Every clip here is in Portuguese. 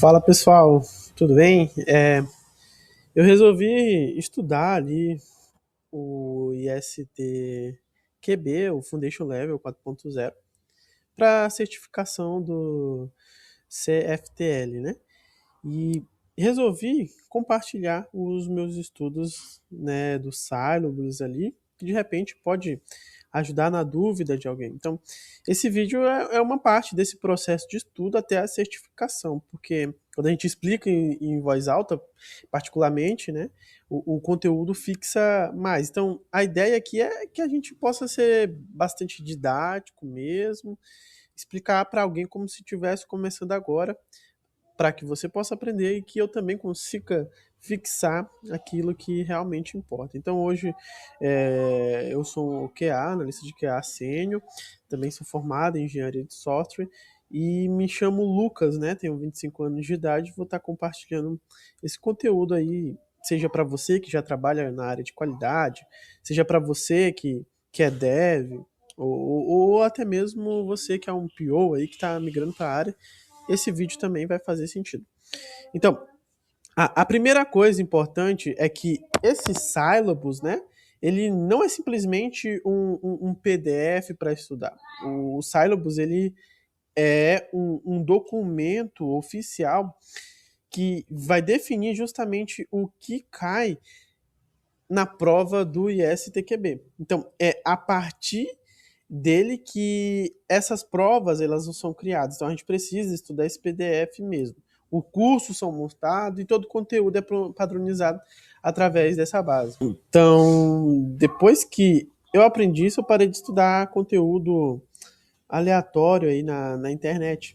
Fala pessoal, tudo bem? Eu resolvi estudar ali o ISTQB, o Foundation Level 4.0, para a certificação do CFTL, né? E resolvi compartilhar os meus estudos, né, do Syllabus ali, que de repente pode ajudar na dúvida de alguém. Então, esse vídeo é uma parte desse processo de estudo até a certificação, porque quando a gente explica em voz alta, particularmente, né, o conteúdo fixa mais. Então, a ideia aqui é que a gente possa ser bastante didático mesmo, explicar para alguém como se estivesse começando agora, para que você possa aprender e que eu também consiga fixar aquilo que realmente importa. Então hoje eu sou o QA, analista de QA sênior, também sou formado em engenharia de software e me chamo Lucas, né? Tenho 25 anos de idade, vou estar compartilhando esse conteúdo aí, seja para você que já trabalha na área de qualidade, seja para você que é dev, ou até mesmo você que é um PO aí que está migrando para a área, esse vídeo também vai fazer sentido. Então, a primeira coisa importante é que esse syllabus, né, ele não é simplesmente um PDF para estudar. O syllabus, ele é um documento oficial que vai definir justamente o que cai na prova do ISTQB. Então, é a partir dele que essas provas elas não são criadas. Então, a gente precisa estudar esse PDF mesmo. O curso são montados e todo o conteúdo é padronizado através dessa base. Então, depois que eu aprendi isso, eu parei de estudar conteúdo aleatório aí na internet.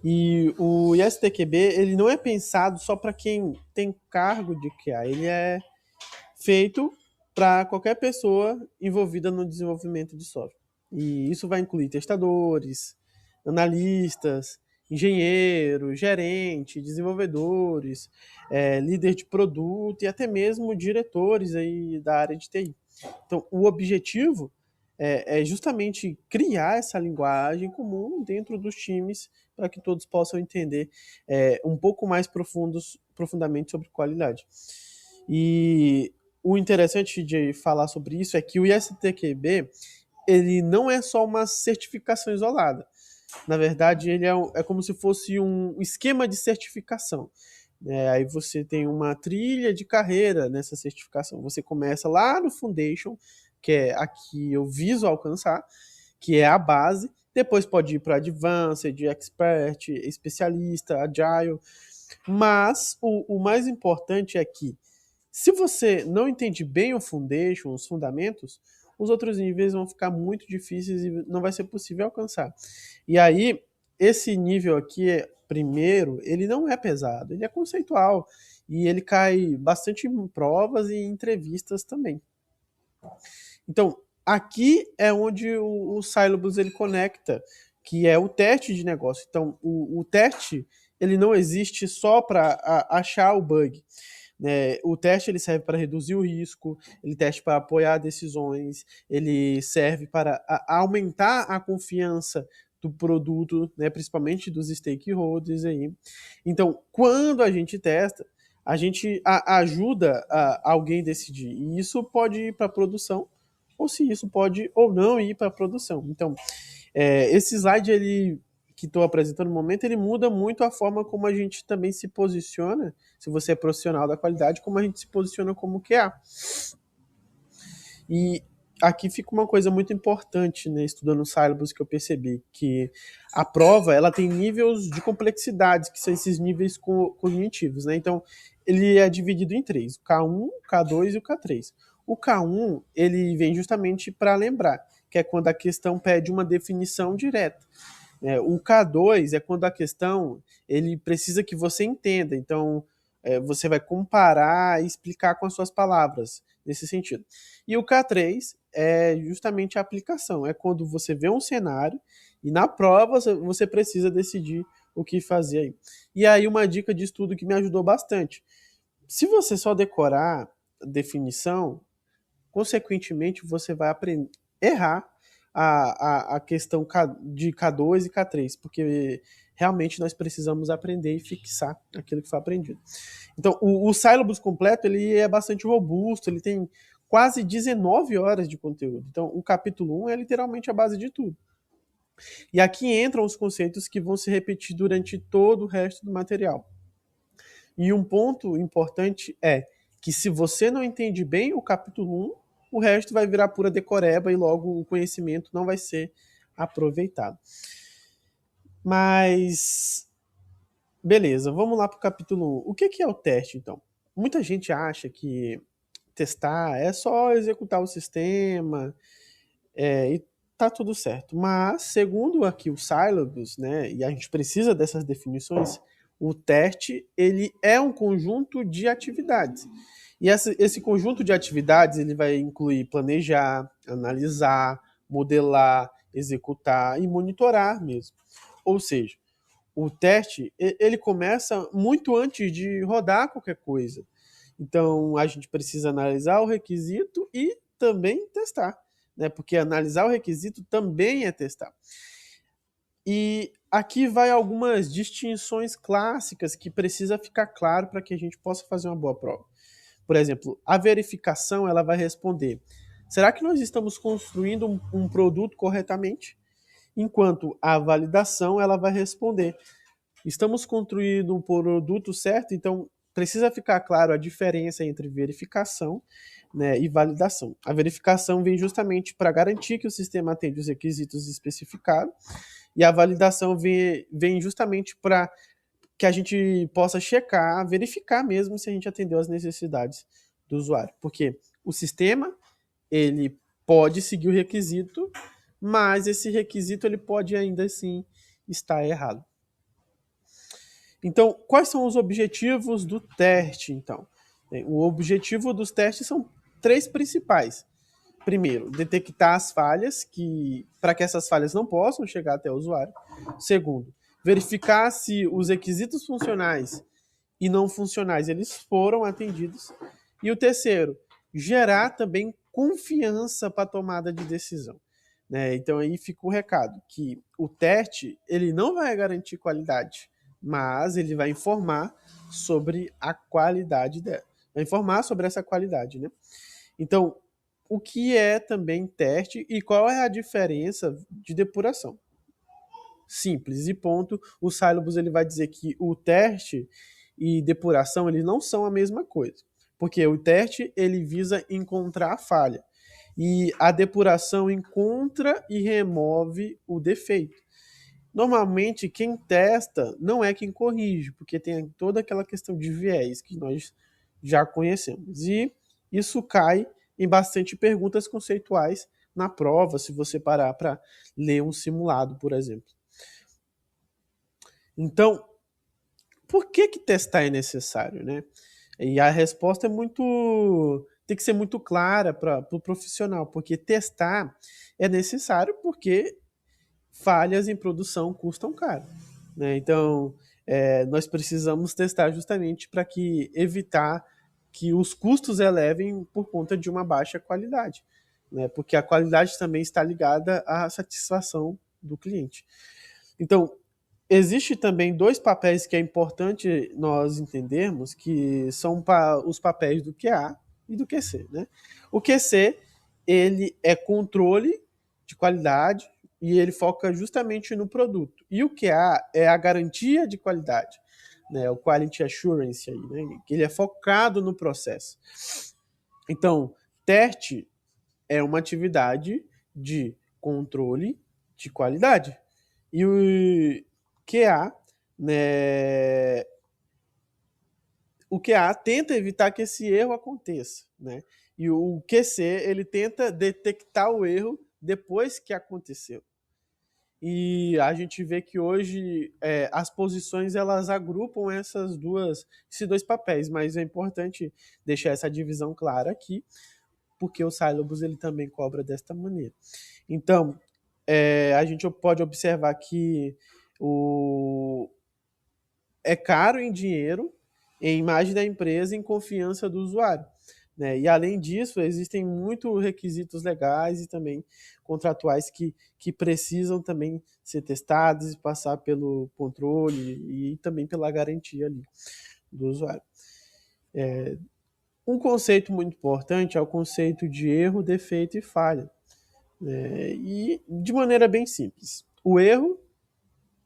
E o ISTQB, ele não é pensado só para quem tem cargo de QA, ele é feito para qualquer pessoa envolvida no desenvolvimento de software. E isso vai incluir testadores, analistas, engenheiros, gerentes, desenvolvedores, líder de produto e até mesmo diretores aí da área de TI. Então, o objetivo é justamente criar essa linguagem comum dentro dos times para que todos possam entender um pouco mais profundamente sobre qualidade. E o interessante de falar sobre isso é que o ISTQB ele não é só uma certificação isolada. Na verdade, ele é como se fosse um esquema de certificação. Aí você tem uma trilha de carreira nessa certificação. Você começa lá no Foundation, que é a que eu viso alcançar, que é a base. Depois pode ir para Advanced, Expert, Especialista, Agile. Mas o mais importante é que se você não entende bem o foundation, os fundamentos, os outros níveis vão ficar muito difíceis e não vai ser possível alcançar. E aí, esse nível aqui, primeiro, ele não é pesado, ele é conceitual e ele cai bastante em provas e em entrevistas também. Então, aqui é onde o Syllabus ele conecta, que é o teste de negócio. Então, o teste ele não existe só para achar o bug. O teste ele serve para reduzir o risco, ele teste para apoiar decisões, ele serve para aumentar a confiança do produto, né, principalmente dos stakeholders aí. Então, quando a gente testa, a gente ajuda alguém a decidir. E isso pode ir para a produção, ou se isso pode ou não ir para a produção. Então, esse slide ele que estou apresentando no momento, ele muda muito a forma como a gente também se posiciona, se você é profissional da qualidade, como a gente se posiciona como QA. E aqui fica uma coisa muito importante, né, estudando o Syllabus, que eu percebi, que a prova ela tem níveis de complexidade, que são esses níveis cognitivos, né? Então, ele é dividido em três, o K1, o K2 e o K3. O K1, ele vem justamente para lembrar, que é quando a questão pede uma definição direta. O K2 é quando a questão ele precisa que você entenda, então você vai comparar e explicar com as suas palavras, nesse sentido. E o K3 é justamente a aplicação, é quando você vê um cenário e na prova você precisa decidir o que fazer aí. E aí uma dica de estudo que me ajudou bastante. Se você só decorar a definição, consequentemente você vai aprender errar a questão de K2 e K3, porque realmente nós precisamos aprender e fixar aquilo que foi aprendido. Então, o Syllabus completo ele é bastante robusto, ele tem quase 19 horas de conteúdo. Então, o capítulo 1 é literalmente a base de tudo. E aqui entram os conceitos que vão se repetir durante todo o resto do material. E um ponto importante é que se você não entende bem o capítulo 1, o resto vai virar pura decoreba e logo o conhecimento não vai ser aproveitado. Mas, beleza, vamos lá para o capítulo 1. O que é o teste, então? Muita gente acha que testar é só executar o sistema e tá tudo certo. Mas, segundo aqui o Syllabus, né, e a gente precisa dessas definições, o teste ele é um conjunto de atividades. E esse conjunto de atividades ele vai incluir planejar, analisar, modelar, executar e monitorar mesmo. Ou seja, o teste ele começa muito antes de rodar qualquer coisa. Então, a gente precisa analisar o requisito e também testar, né? Porque analisar o requisito também é testar. E aqui vai algumas distinções clássicas que precisa ficar claro para que a gente possa fazer uma boa prova. Por exemplo, a verificação ela vai responder: será que nós estamos construindo um produto corretamente? Enquanto a validação ela vai responder: estamos construindo um produto certo? Então, precisa ficar claro a diferença entre verificação, né, e validação. A verificação vem justamente para garantir que o sistema atende os requisitos especificados, e a validação vem justamente para que a gente possa checar, verificar mesmo se a gente atendeu às necessidades do usuário. Porque o sistema, ele pode seguir o requisito, mas esse requisito ele pode ainda assim estar errado. Então, quais são os objetivos do teste, então? O objetivo dos testes são 3 principais. Primeiro, detectar as falhas, para que essas falhas não possam chegar até o usuário. Segundo, verificar se os requisitos funcionais e não funcionais eles foram atendidos. E o terceiro, gerar também confiança para a tomada de decisão. Né? Então aí fica o recado, que o teste ele não vai garantir qualidade, mas ele vai informar sobre a qualidade dela. Vai informar sobre essa qualidade, né? Então, o que é também teste e qual é a diferença de depuração? Simples e ponto. O Syllabus ele vai dizer que o teste e depuração eles não são a mesma coisa, porque o teste ele visa encontrar a falha e a depuração encontra e remove o defeito. Normalmente quem testa não é quem corrige, porque tem toda aquela questão de viés que nós já conhecemos. E isso cai em bastante perguntas conceituais na prova, se você parar para ler um simulado, por exemplo. Então, por que testar é necessário, né? E a resposta tem que ser muito clara para o profissional, porque testar é necessário porque falhas em produção custam caro, né? Então, nós precisamos testar justamente para evitar que os custos elevem por conta de uma baixa qualidade, né? Porque a qualidade também está ligada à satisfação do cliente. Então, existe também 2 papéis que é importante nós entendermos, que são os papéis do QA e do QC, né? O QC, ele é controle de qualidade e ele foca justamente no produto. E o QA é a garantia de qualidade, né? O Quality Assurance aí, né? Que ele é focado no processo. Então, teste é uma atividade de controle de qualidade. E o QA, né, o QA tenta evitar que esse erro aconteça, né? E o QC, ele tenta detectar o erro depois que aconteceu. E a gente vê que hoje as posições elas agrupam esses 2 papéis, mas é importante deixar essa divisão clara aqui, porque o Syllabus ele também cobra desta maneira. Então, a gente pode observar que é caro em dinheiro, em imagem da empresa, em confiança do usuário. né? E, além disso, existem muitos requisitos legais e também contratuais que precisam também ser testados e passar pelo controle e também pela garantia ali do usuário. Um conceito muito importante é o conceito de erro, defeito e falha. E de maneira bem simples. O erro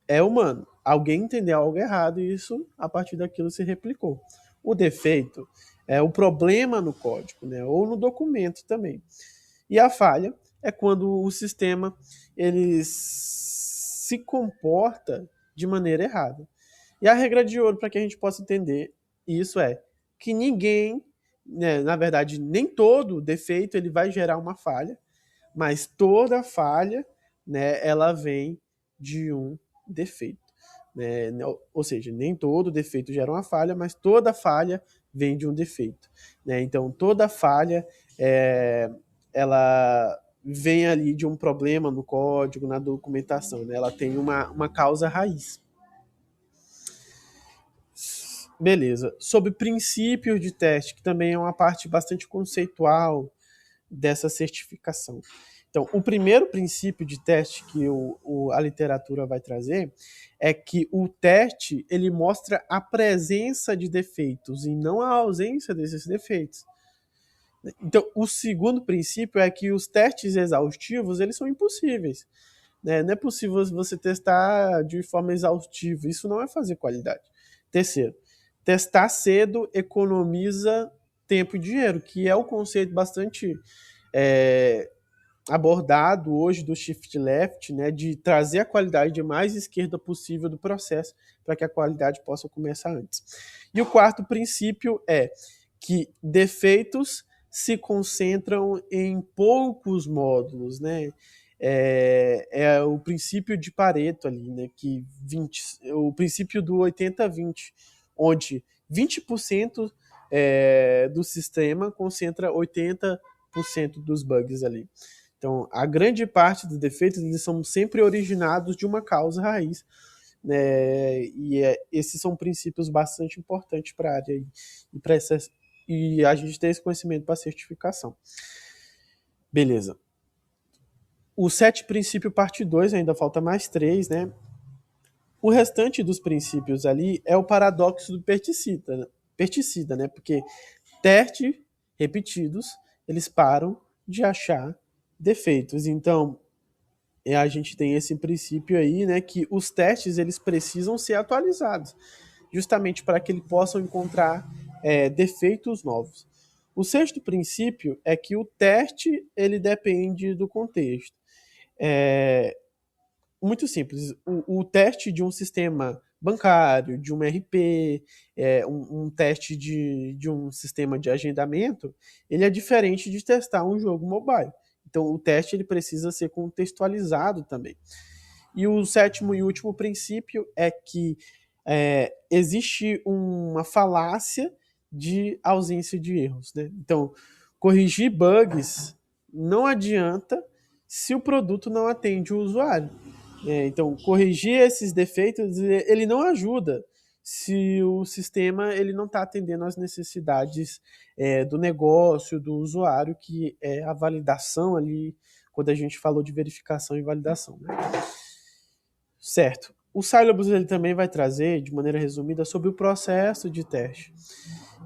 é humano. Alguém entendeu algo errado e isso, a partir daquilo, se replicou. O defeito é o problema no código, né? Ou no documento também. E a falha é quando o sistema ele se comporta de maneira errada. E a regra de ouro para que a gente possa entender isso é que ninguém, né, na verdade, nem todo defeito ele vai gerar uma falha, mas toda falha, né, ela vem de um defeito. Né? Ou seja, nem todo defeito gera uma falha, mas toda falha vem de um defeito. Né? Então, toda falha ela vem ali de um problema no código, na documentação. Né? Ela tem uma causa raiz. Beleza. Sobre princípios de teste, que também é uma parte bastante conceitual dessa certificação. Então, o primeiro princípio de teste que a literatura vai trazer é que o teste ele mostra a presença de defeitos e não a ausência desses defeitos. Então, o segundo princípio é que os testes exaustivos eles são impossíveis. Né? Não é possível você testar de forma exaustiva. Isso não é fazer qualidade. Terceiro, testar cedo economiza tempo e dinheiro, que é o conceito bastante abordado hoje do shift left, né, de trazer a qualidade mais esquerda possível do processo para que a qualidade possa começar antes. E o quarto princípio é que defeitos se concentram em poucos módulos, né? É o princípio de Pareto ali, né? O princípio do 80-20, onde 20% do sistema concentra 80% dos bugs ali. Então, a grande parte dos defeitos eles são sempre originados de uma causa raiz, né? Esses são princípios bastante importantes para a área e a gente tem esse conhecimento para certificação. Beleza. O 7 princípio parte 2, ainda falta mais 3, né? O restante dos princípios ali é o paradoxo do pesticida, né? Porque testes repetidos, eles param de achar defeitos. Então, a gente tem esse princípio aí, né, que os testes eles precisam ser atualizados, justamente para que eles possam encontrar defeitos novos. O sexto princípio é que o teste ele depende do contexto. Muito simples. O teste de um sistema bancário, de um RP, um teste de um sistema de agendamento, ele é diferente de testar um jogo mobile. Então, o teste ele precisa ser contextualizado também. E o sétimo e último princípio é que existe uma falácia de ausência de erros. Né? Então, corrigir bugs não adianta se o produto não atende o usuário. Então, corrigir esses defeitos ele não ajuda se o sistema ele não está atendendo às necessidades do negócio, do usuário, que é a validação ali, quando a gente falou de verificação e validação. Né? Certo. O Syllabus ele também vai trazer, de maneira resumida, sobre o processo de teste.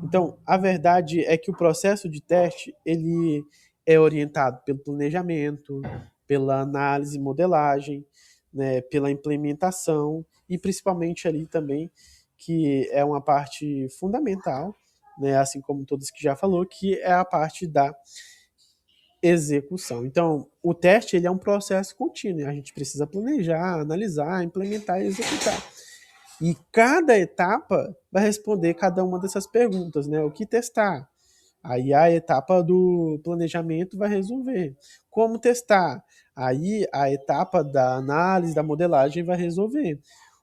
Então, a verdade é que o processo de teste ele é orientado pelo planejamento, pela análise e modelagem, né, pela implementação e principalmente ali também, que é uma parte fundamental, né, assim como todos que já falou, que é a parte da execução. Então, o teste ele é um processo contínuo. A gente precisa planejar, analisar, implementar e executar. E cada etapa vai responder cada uma dessas perguntas, né? O que testar? Aí a etapa do planejamento vai resolver. Como testar? Aí a etapa da análise, da modelagem vai resolver.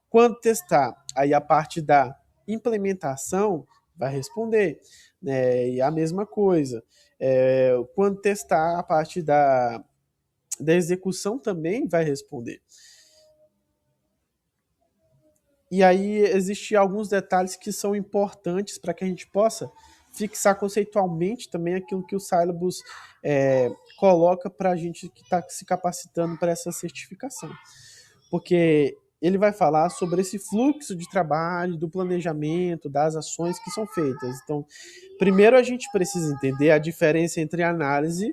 Quando testar? Aí a parte da implementação vai responder. Né? E a mesma coisa. Quando testar, a parte da execução também vai responder. E aí existem alguns detalhes que são importantes para que a gente possa fixar conceitualmente também aquilo que o Syllabus coloca para a gente que está se capacitando para essa certificação. Porque ele vai falar sobre esse fluxo de trabalho, do planejamento, das ações que são feitas. Então, primeiro a gente precisa entender a diferença entre análise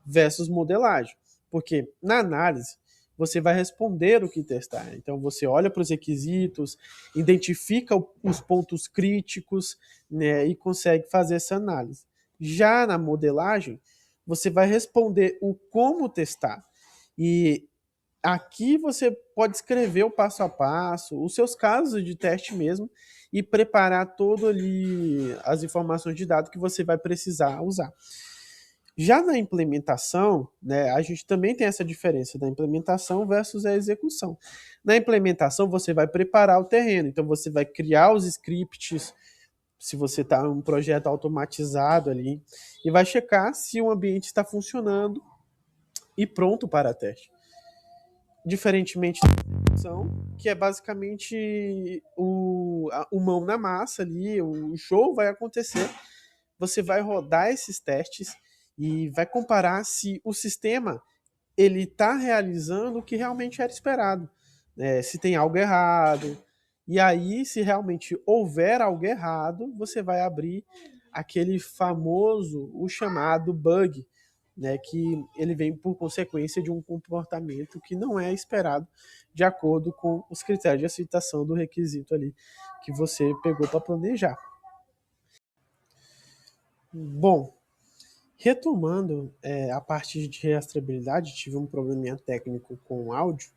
versus modelagem. Porque na análise, você vai responder o que testar. Então, você olha para os requisitos, identifica os pontos críticos, né, e consegue fazer essa análise. Já na modelagem, você vai responder o como testar. E aqui você pode escrever o passo a passo, os seus casos de teste mesmo, e preparar todo ali as informações de dados que você vai precisar usar. Já na implementação, né, a gente também tem essa diferença da implementação versus a execução. Na implementação, você vai preparar o terreno, então você vai criar os scripts, se você está em um projeto automatizado ali, e vai checar se o ambiente está funcionando e pronto para teste. Diferentemente da execução, que é basicamente o mão na massa ali, o show vai acontecer, você vai rodar esses testes e vai comparar se o sistema ele está realizando o que realmente era esperado, né? Se tem algo errado. E aí, se realmente houver algo errado, você vai abrir aquele famoso, o chamado bug, né? Que ele vem por consequência de um comportamento que não é esperado de acordo com os critérios de aceitação do requisito ali que você pegou para planejar. Bom, retomando a parte de rastreabilidade, tive um probleminha técnico com o áudio.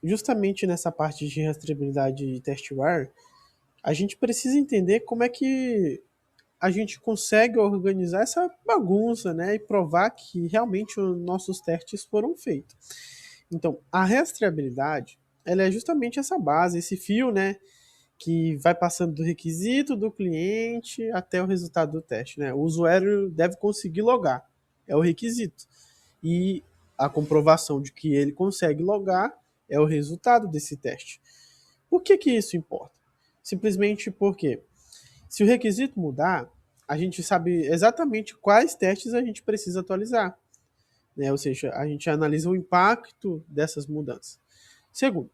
Justamente nessa parte de rastreabilidade e testware, a gente precisa entender como é que a gente consegue organizar essa bagunça, né, e provar que realmente os nossos testes foram feitos. Então, a rastreabilidade, ela é justamente essa base, esse fio, né, que vai passando do requisito do cliente até o resultado do teste, né? O usuário deve conseguir logar, é o requisito. E a comprovação de que ele consegue logar é o resultado desse teste. Por que isso importa? Simplesmente porque se o requisito mudar, a gente sabe exatamente quais testes a gente precisa atualizar, né? Ou seja, a gente analisa o impacto dessas mudanças. Segundo,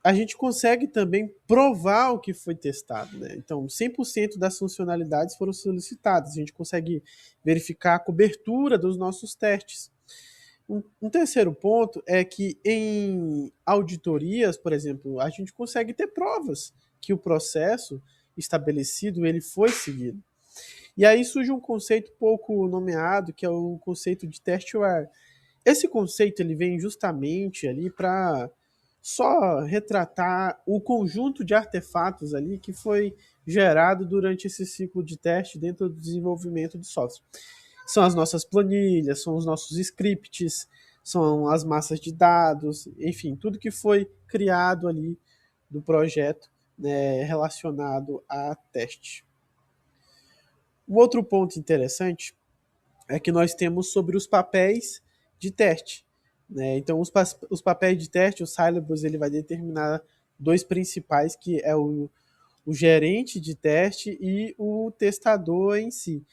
a gente consegue também provar o que foi testado, né? Então, 100% das funcionalidades foram solicitadas. A gente consegue verificar a cobertura dos nossos testes. Um terceiro ponto é que em auditorias, por exemplo, a gente consegue ter provas que o processo estabelecido ele foi seguido. E aí surge um conceito pouco nomeado, que é o conceito de testware. Esse conceito ele vem justamente ali para só retratar o conjunto de artefatos ali que foi gerado durante esse ciclo de teste dentro do desenvolvimento de software. São as nossas planilhas, são os nossos scripts, são as massas de dados, enfim, tudo que foi criado ali do projeto, né, relacionado a teste. Um outro ponto interessante é que nós temos sobre os papéis de teste, né? Então, os papéis de teste, o Syllabus ele vai determinar dois principais, que é o gerente de teste e o testador em si.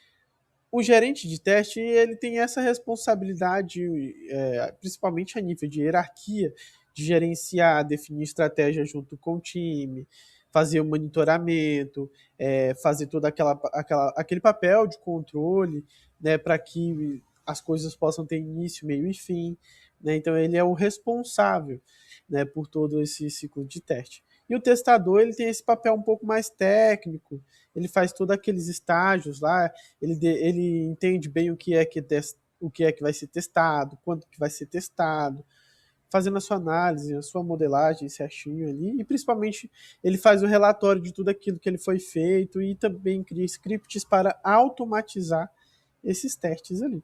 O gerente de teste ele tem essa responsabilidade, principalmente a nível de hierarquia, de gerenciar, definir estratégia junto com o time, fazer o monitoramento, fazer todo aquele papel de controle, né, para que as coisas possam ter início, meio e fim. Né? Então, ele é o responsável, né, por todo esse ciclo de teste. E o testador ele tem esse papel um pouco mais técnico, ele faz todos aqueles estágios lá, ele entende bem o que é que vai ser testado, quanto que vai ser testado, fazendo a sua análise, a sua modelagem certinho ali, e principalmente ele faz o relatório de tudo aquilo que ele foi feito e também cria scripts para automatizar esses testes ali.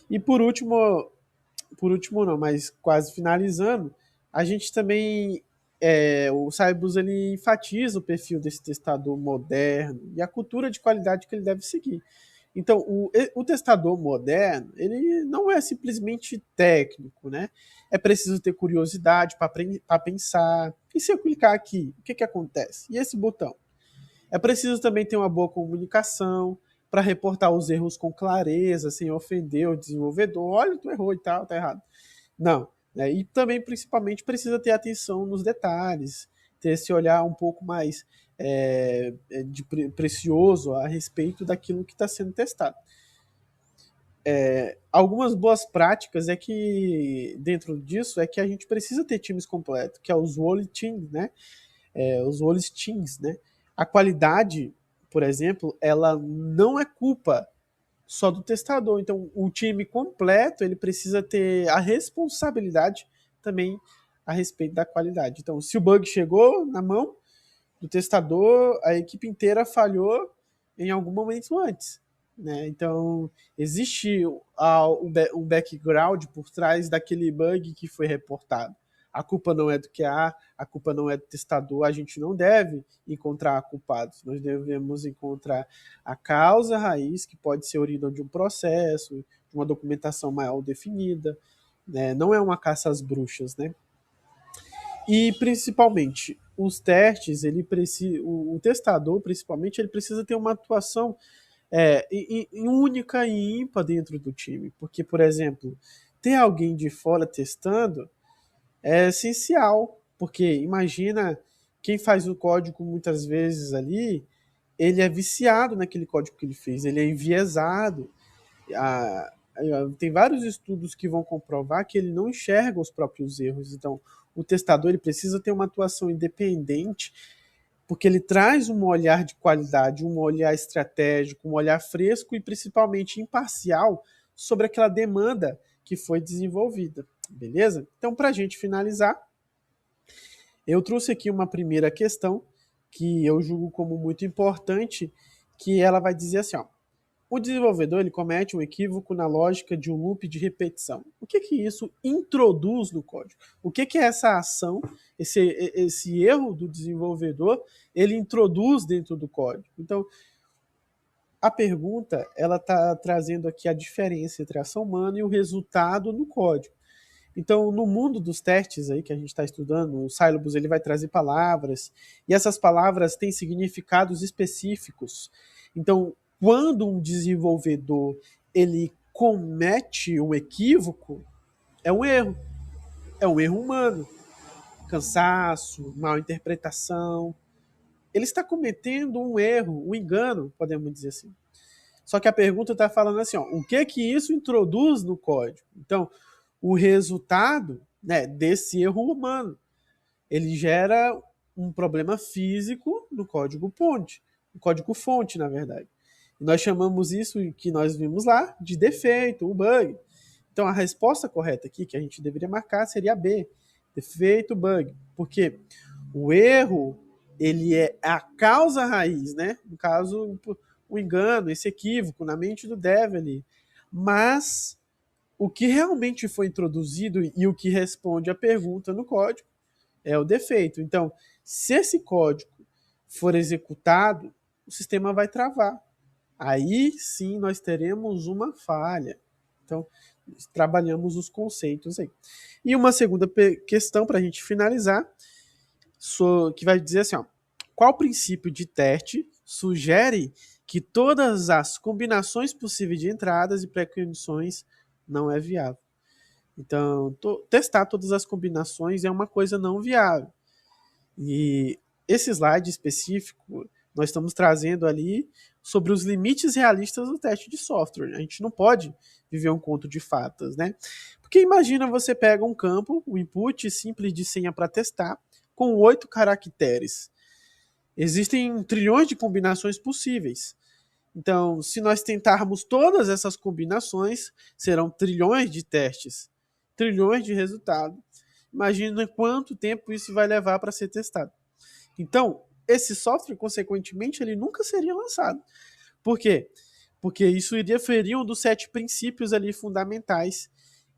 E por último não, mas quase finalizando, a gente também o Cybus ele enfatiza o perfil desse testador moderno e a cultura de qualidade que ele deve seguir. Então, o testador moderno, ele não é simplesmente técnico, né? É preciso ter curiosidade para pensar. E se eu clicar aqui, o que acontece? E esse botão? É preciso também ter uma boa comunicação para reportar os erros com clareza, sem ofender o desenvolvedor. Olha, tu errou e tal, tá errado. Não. Né? E também, principalmente, precisa ter atenção nos detalhes, ter esse olhar um pouco mais precioso a respeito daquilo que está sendo testado. Algumas boas práticas é que, dentro disso, é que a gente precisa ter times completos, que é os Whole Teams, né? Os Whole Teams, né? A qualidade, por exemplo, ela não é culpa só do testador. Então, o time completo, ele precisa ter a responsabilidade também a respeito da qualidade. Então, se o bug chegou na mão do testador, a equipe inteira falhou em algum momento antes. Né? Então, existe um background por trás daquele bug que foi reportado. A culpa não é do QA, a culpa não é do testador, a gente não deve encontrar culpados, nós devemos encontrar a causa raiz, que pode ser origem de um processo, de uma documentação mal definida, né? Não é uma caça às bruxas, né? E principalmente os testes, o testador principalmente, ele precisa ter uma atuação única e ímpar dentro do time, porque, por exemplo, ter alguém de fora testando é essencial, porque imagina quem faz o código muitas vezes ali, ele é viciado naquele código que ele fez, ele é enviesado. Tem vários estudos que vão comprovar que ele não enxerga os próprios erros. Então, o testador ele precisa ter uma atuação independente, porque ele traz um olhar de qualidade, um olhar estratégico, um olhar fresco e principalmente imparcial sobre aquela demanda que foi desenvolvida. Beleza? Então, para a gente finalizar, eu trouxe aqui uma primeira questão que eu julgo como muito importante, que ela vai dizer assim, ó, o desenvolvedor ele comete um equívoco na lógica de um loop de repetição. O que isso introduz no código? O que é essa ação, esse erro do desenvolvedor, ele introduz dentro do código? Então, a pergunta ela está trazendo aqui a diferença entre a ação humana e o resultado no código. Então, no mundo dos testes aí que a gente está estudando, o Syllabus ele vai trazer palavras, e essas palavras têm significados específicos. Então, quando um desenvolvedor ele comete um equívoco, é um erro humano, cansaço, mal interpretação. Ele está cometendo um erro, um engano, podemos dizer assim. Só que a pergunta está falando assim, ó, o que isso introduz no código? Então, o resultado, né, desse erro humano, ele gera um problema físico no código fonte, no código fonte, na verdade. E nós chamamos isso que nós vimos lá de defeito, um bug. Então a resposta correta aqui que a gente deveria marcar seria B, defeito, bug, porque o erro ele é a causa raiz, né? No caso, o engano, esse equívoco na mente do dev ali. Mas o que realmente foi introduzido e o que responde à pergunta no código é o defeito. Então, se esse código for executado, o sistema vai travar. Aí sim nós teremos uma falha. Então, trabalhamos os conceitos aí. E uma segunda questão para a gente finalizar, que vai dizer assim, ó, qual princípio de teste sugere que todas as combinações possíveis de entradas e pré-condições não é viável? Então, testar todas as combinações é uma coisa não viável. E esse slide específico, nós estamos trazendo ali sobre os limites realistas do teste de software. A gente não pode viver um conto de fadas, né? Porque imagina você pega um campo, um input simples de senha para testar, com 8 caracteres. Existem trilhões de combinações possíveis. Então, se nós tentarmos todas essas combinações, serão trilhões de testes, trilhões de resultados. Imagina quanto tempo isso vai levar para ser testado. Então, esse software, consequentemente, ele nunca seria lançado. Por quê? Porque isso iria ferir um dos 7 princípios ali fundamentais,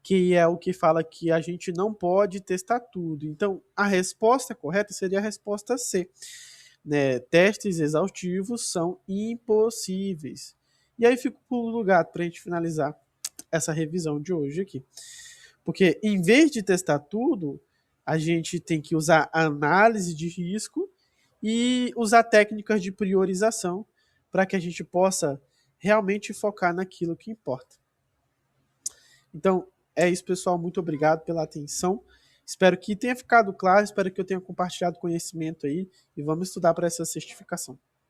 que é o que fala que a gente não pode testar tudo. Então, a resposta correta seria a resposta C. Né? Testes exaustivos são impossíveis. E aí fica o lugar para a gente finalizar essa revisão de hoje aqui. Porque em vez de testar tudo, a gente tem que usar análise de risco e usar técnicas de priorização para que a gente possa realmente focar naquilo que importa. Então, é isso, pessoal. Muito obrigado pela atenção. Espero que tenha ficado claro, espero que eu tenha compartilhado conhecimento aí e vamos estudar para essa certificação.